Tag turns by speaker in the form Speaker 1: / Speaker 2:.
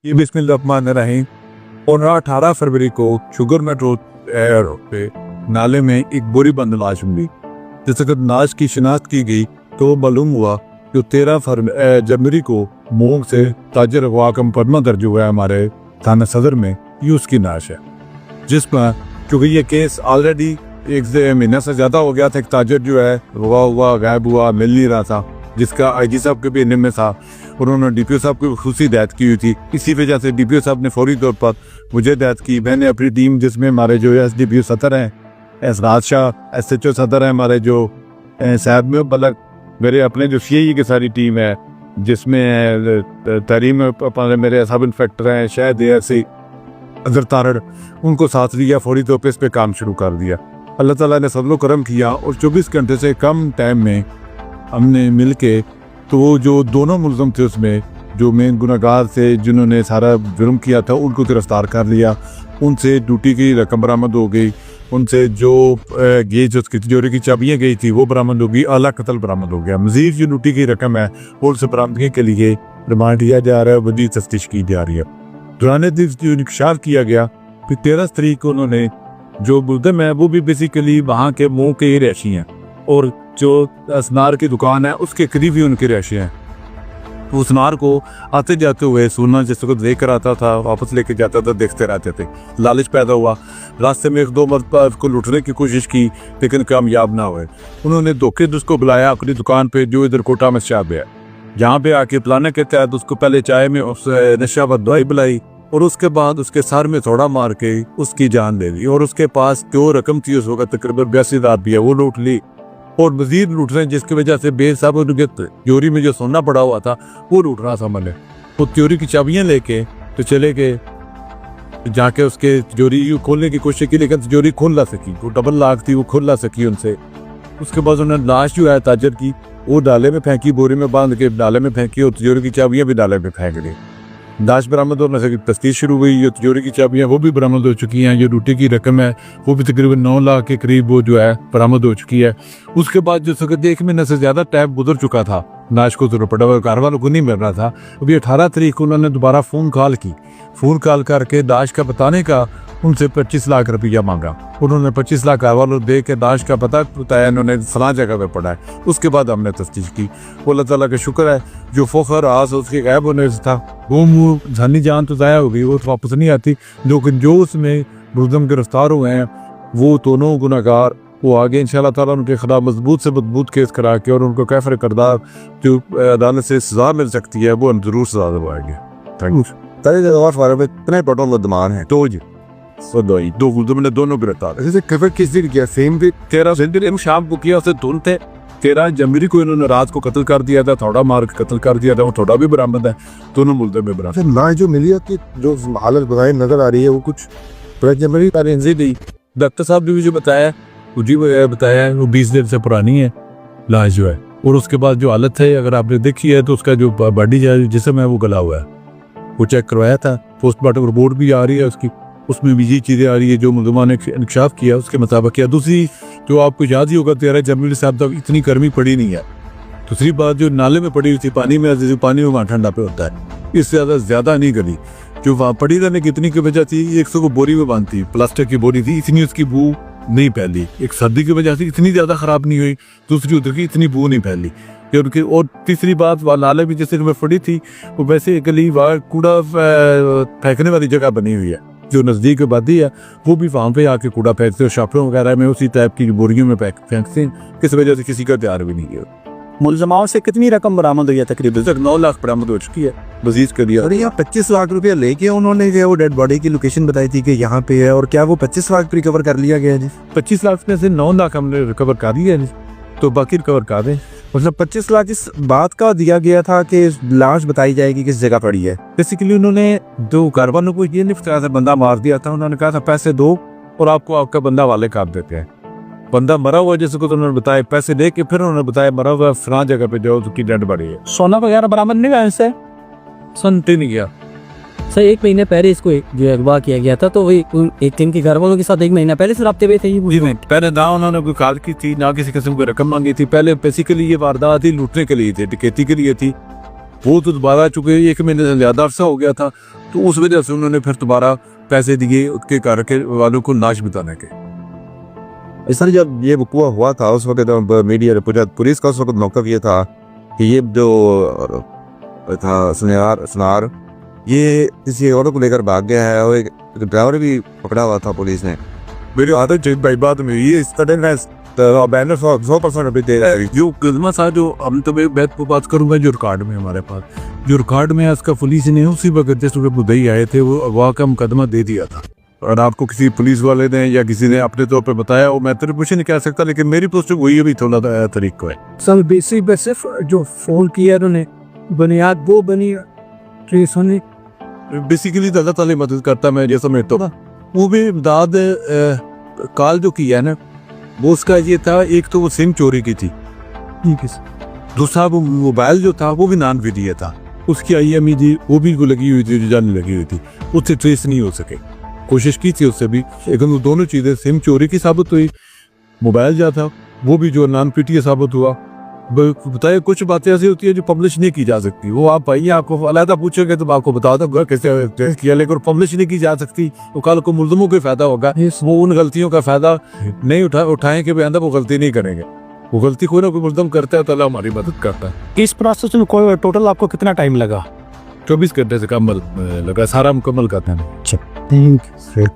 Speaker 1: ये बिस्मिल्लाहिर्रहमानिर्रहीम। और 18 फरवरी को शुगर मेट रोड पे नाले में एक बोरी बंद लाश मिली। जिस वक्त लाश की शिनाख्त की गई तो मालूम हुआ कि 13 जनवरी को मोंग से ताजर अगवा का मुकदमा दर्ज हुआ है हमारे थाना सदर में, ये उसकी लाश है। जिस पर क्योंकि ये केस ऑलरेडी 1 महीना से ज़्यादा हो गया था, एक ताजर जो है अगवा हुआ गायब हुआ मिल नहीं रहा था, जिसका आईजी साहब के भी इन्हें में था। उन्होंने डीपीओ साहब को खुशी हिदायत की हुई थी। इसी वजह से डीपीओ साहब ने फौरी तौर पर मुझे हिदायत की। मैंने अपनी टीम, जिसमें हमारे जो एसडीपीओ सदर हैं एसराज शाह, एसएचओ सदर हैं हमारे जो साहब में बलक, मेरे अपने जो सीआईए की सारी टीम है, जिसमें तरीम मेरे सब इंस्पेक्टर हैं, शायद ऐसे अजहर तारड़, उनको साथ लिया। फौरी तौर पर इस पर काम शुरू कर दिया। अल्लाह ताला ने फजलो करम किया और 24 घंटे से कम टाइम में हमने मिल के तो जो दोनों मुलज़म थे उसमें जो मेन गुनहगार थे जिन्होंने सारा जुर्म किया था उनको गिरफ्तार कर लिया। उनसे ड्यूटी की रकम बरामद हो गई। उनसे जो गेज उसकी तिजोरी की चाबियाँ गई थी वो बरामद हो गई। आला कत्ल बरामद हो गया। मजीद जो ड्यूटी की रकम है वो उनसे बरामदगी के लिए रिमांड दिया जा रहा है, मजीद तफ्तीश की जा रही है। दौरान दिन जो इंकशाफ किया गया फिर 13 तारीख को उन्होंने जो मुल्ज़म है वो भी बेसिकली वहाँ के मुँह के ही रहशी हैं और जो असनार की दुकान है उसके करीब ही उनके रहशी हैं। उस नार को आते जाते हुए सोना जिस वक्त देख कर आता था वापस लेके जाता था, देखते रहते थे। लालच पैदा हुआ। रास्ते में 1-2 मरतबा उसको लूटने की कोशिश की लेकिन कामयाब ना हुए। उन्होंने धोखे से उसको बुलाया अपनी दुकान पे जो इधर कोटा में शाब है, जहाँ पे आके प्लान के तहत उसको पहले चाय में उस नशा व दवाई बुलाई और उसके बाद उसके सर में थोड़ा मार के उसकी जान ले ली। और उसके पास जो रकम थी उस वक्त तकरीबन 82,000 रुपया वो लूट ली और मजीद लूट रहे हैं, जिसकी वजह से बेसाब त्योरी में जो सोना पड़ा हुआ था वो लूट रहा था। मैंने वो त्योरी की चाबियां लेके तो चले गए, जाके उसके तिजोरी खोलने की कोशिश की लेकिन तिजोरी खोल ला सकी। वो डबल लाख थी वो खोल ला सकी उनसे। उसके बाद उन्होंने लाश जो है ताजर की वो डाले में फेंकी, बोरी में बांध के डाले में फेंकी और तिजोरी की चाबियां भी डाले में फेंक दी। लाश बरामद होने से तफ्तीश शुरू हुई। जो तिजोरी की चाबियां वो भी बरामद हो चुकी हैं। जो ड्यूटी की रकम है वो भी तकरीबन 9 लाख के करीब वो जो है बरामद हो चुकी है। उसके बाद जो सके 1 महीने से ज़्यादा टाइम गुजर चुका था, लाश को जरूरत पड़ा हुआ घर वालों को नहीं मिल रहा था। अभी 18 तारीख को उन्होंने दोबारा फ़ोन कॉल करके लाश का बताने का उनसे 25 लाख रुपया मांगा। उन्होंने 25 लाख घर वालों दे के लाश का पता बताया, इन्होंने फलां जगह पे पड़ा है। उसके बाद हमने तफ्तीश की। वो अल्लाह ताला का शुक्र है जो फ़ख्र आस उसके गायब होने से था वो मुँह जानी जान तो ज़ाया हो गई, वो तो वापस नहीं आती। लेकिन जो उसमें मुलज़म गिरफ्तार हुए हैं वो दोनों गुनहगार वो आगे इंशाअल्लाह ताला उनके खिलाफ मजबूत से मजबूत केस करा के और उनको कैफर करदार जो अदालत से सजा मिल सकती है वो ज़रूर सजा दिलवाएंगे। Thank you.
Speaker 2: इतने टोटल दमान है
Speaker 1: तो जी दो मुलज़म ने दोनों गिरफ्तार।
Speaker 2: जैसे कवर किस दिन किया? सेम भी
Speaker 1: 13 दिन शाम को किया। उसे धुन थे 13 जनवरी को इन्होंने रात को कत्ल कर दिया था, थोड़ा मार के कत्ल कर दिया था। वो थोड़ा भी बरामद है, दोनों मुलज़म में बरामद।
Speaker 2: ना जो मिली है कि जो हालत बताई नजर आ रही है वो कुछ जनवरी
Speaker 1: दी। डॉक्टर साहब ने भी जो बताया बताया वो 20 दिन से पुरानी है लाश जो है। और उसके बाद जो हालत है अगर आपने देखी है तो उसका जो बॉडी जिस्म है वो गला हुआ है। वो चेक करवाया था, पोस्टमार्टम रिपोर्ट भी आ रही है उसकी, उसमें भी ये चीज़ें आ रही है जो मुलज़मा ने इंकशाफ किया उसके मुताबिक किया। दूसरी जो आपको याद ही होगा 13 जनवरी से अब तक इतनी गर्मी पड़ी नहीं है। दूसरी बात जो नाले में पड़ी हुई थी पानी में वहाँ ठंडा पे होता है, इससे ज़्यादा नहीं गली। जो वहाँ पड़ी रहने की इतनी की वजह थी 100 को बोरी में बांधती, प्लास्टिक की बोरी थी, इतनी उसकी बू नहीं फैली। एक सर्दी की वजह से इतनी ज़्यादा ख़राब नहीं हुई, दूसरी उधर की इतनी बू नहीं फैली। और तीसरी बात वहाँ नाले भी जैसे में पड़ी थी वो वैसे गली वहाँ कूड़ा फेंकने वाली जगह बनी हुई है। जो नज़दीक आबादी है वो भी वहाँ पे आके कूड़ा फेंकते हैं, शॉपों वगैरह में उसी टाइप की बोरियों में फेंकते हैं। किस वजह से किसी का ध्यान भी नहीं किया।
Speaker 3: मुलज़माओं से कितनी रकम बरामद हुई है? तकरीबन
Speaker 1: तक 9 लाख बरामद हो चुकी है। मजीद कर दिया।
Speaker 2: और यहाँ 25 लाख रुपया लेके उन्होंने वो डेड बॉडी की लोकेशन बताई थी कि यहाँ पे है, और क्या वो 25 लाख रिकवर कर लिया गया जी?
Speaker 1: 25 लाख में से 9 लाख हमने रिकवर कर लिया है, तो बाकी रिकवर कर दें।
Speaker 2: मतलब 25 लाख इस बात का दिया गया था कि लाश बताई जाएगी किस जगह पड़ी है।
Speaker 1: बेसिकली उन्होंने जो घर वालों को ये नहीं बताया था, बंदा मार दिया था। उन्होंने कहा था पैसे दो और आपको आपका बंदा वाले काट देते हैं। बंदा मरा हुआ जैसे को तो उन्होंने बताया, पैसे दे के फिर उन्होंने बताया मरा हुआ फलां जगह पे जाओ उसकी डेड बॉडी है।
Speaker 3: सोना वगैरह बरामद नहीं हुआ इससे?
Speaker 1: सुनते नहीं गया
Speaker 3: सर। 1 महीने पहले इसको जो अगवा किया गया था तो वही एक दिन के घर वालों के साथ 1 महीना पहले से रब्ते हुए थे।
Speaker 1: ये पहले ना उन्होंने कोई कॉल की थी ना किसी किस्म की रकम मांगी थी। पहले बेसिकली ये वारदात ही लूटने के लिए थी, डकैती के लिए थी। वो तो दोबारा चूंकि 1 महीने से ज़्यादा अरसा हो गया था, तो उस वजह से उन्होंने फिर दोबारा पैसे दिए उसके घर के वालों को नाश बिताने के।
Speaker 2: सर जब ये वकूआ हुआ था उस वक्त मीडिया रिपोर्ट पुलिस का उस वक्त मौक़िफ़ ये था कि ये जो था सुनार ये किसी और को लेकर भाग गया है और एक ड्राइवर भी पकड़ा हुआ था पुलिस ने।
Speaker 1: मेरी आदत जब भाई बात में ये स्टूडेंट बैनर 100% अभी दे रहा है जो कदमा सा जो हम तो मैं बैठ को बात करूंगा जो रिकॉर्ड में हमारे पास जो रिकॉर्ड में उसका पुलिस ने उसी वक्त जिस वक्त बुधई आए थे वो अगवा का मुकदमा दे दिया था। और आपको किसी पुलिस वाले ने या किसी ने अपने तौर पर बताया वो मैं तेरे कुछ नहीं कह सकता, लेकिन मेरी पोस्ट वही अभी थोड़ा तरीका है।
Speaker 4: सर बेसिक पे सिर्फ जो फोन किया उन्होंने बुनियाद वो बनी ट्रेस होने
Speaker 1: बेसिकली तो अल्लाह ताला मदद करता, मैं जैसा समझता हूँ। वो भी इमदाद काल जो किया है ना वो उसका ये था, एक तो वो सिम चोरी की थी,
Speaker 4: ठीक है सर।
Speaker 1: दूसरा वो मोबाइल जो था वो भी नॉन वीडियो था, उसकी IMEI थी वो भी लगी हुई थी, जाने लगी हुई थी, उससे ट्रेस नहीं हो सके। कोशिश की थी उससे भी, लेकिन वो दोनों चीज़ें सिम चोरी की साबित हुई, मोबाइल जो था वो भी जो नॉन PTA साबित हुआ। बताइए कुछ बातें ऐसी होती है जो पब्लिश नहीं की जा सकती, वो आप भाई आपको अलहदा पूछोगे तो आपको बता दूंगा कैसे टेस्ट किया, लेकिन पब्लिश नहीं की जा सकती। तो कल को मुल्ज़िमों को फायदा होगा, वो उन गलतियों का फायदा नहीं उठाएं कि अंदर वो गलती नहीं करेंगे। वो गलती कोई ना कोई मुल्ज़िम करता है तो अल्लाह हमारी मदद करता है।
Speaker 4: इस प्रोसेस में कोई टोटल आपको कितना टाइम लगा?
Speaker 1: 24 घंटे से कम लगा, सारा मुकम्मल करने में।
Speaker 4: Thank you.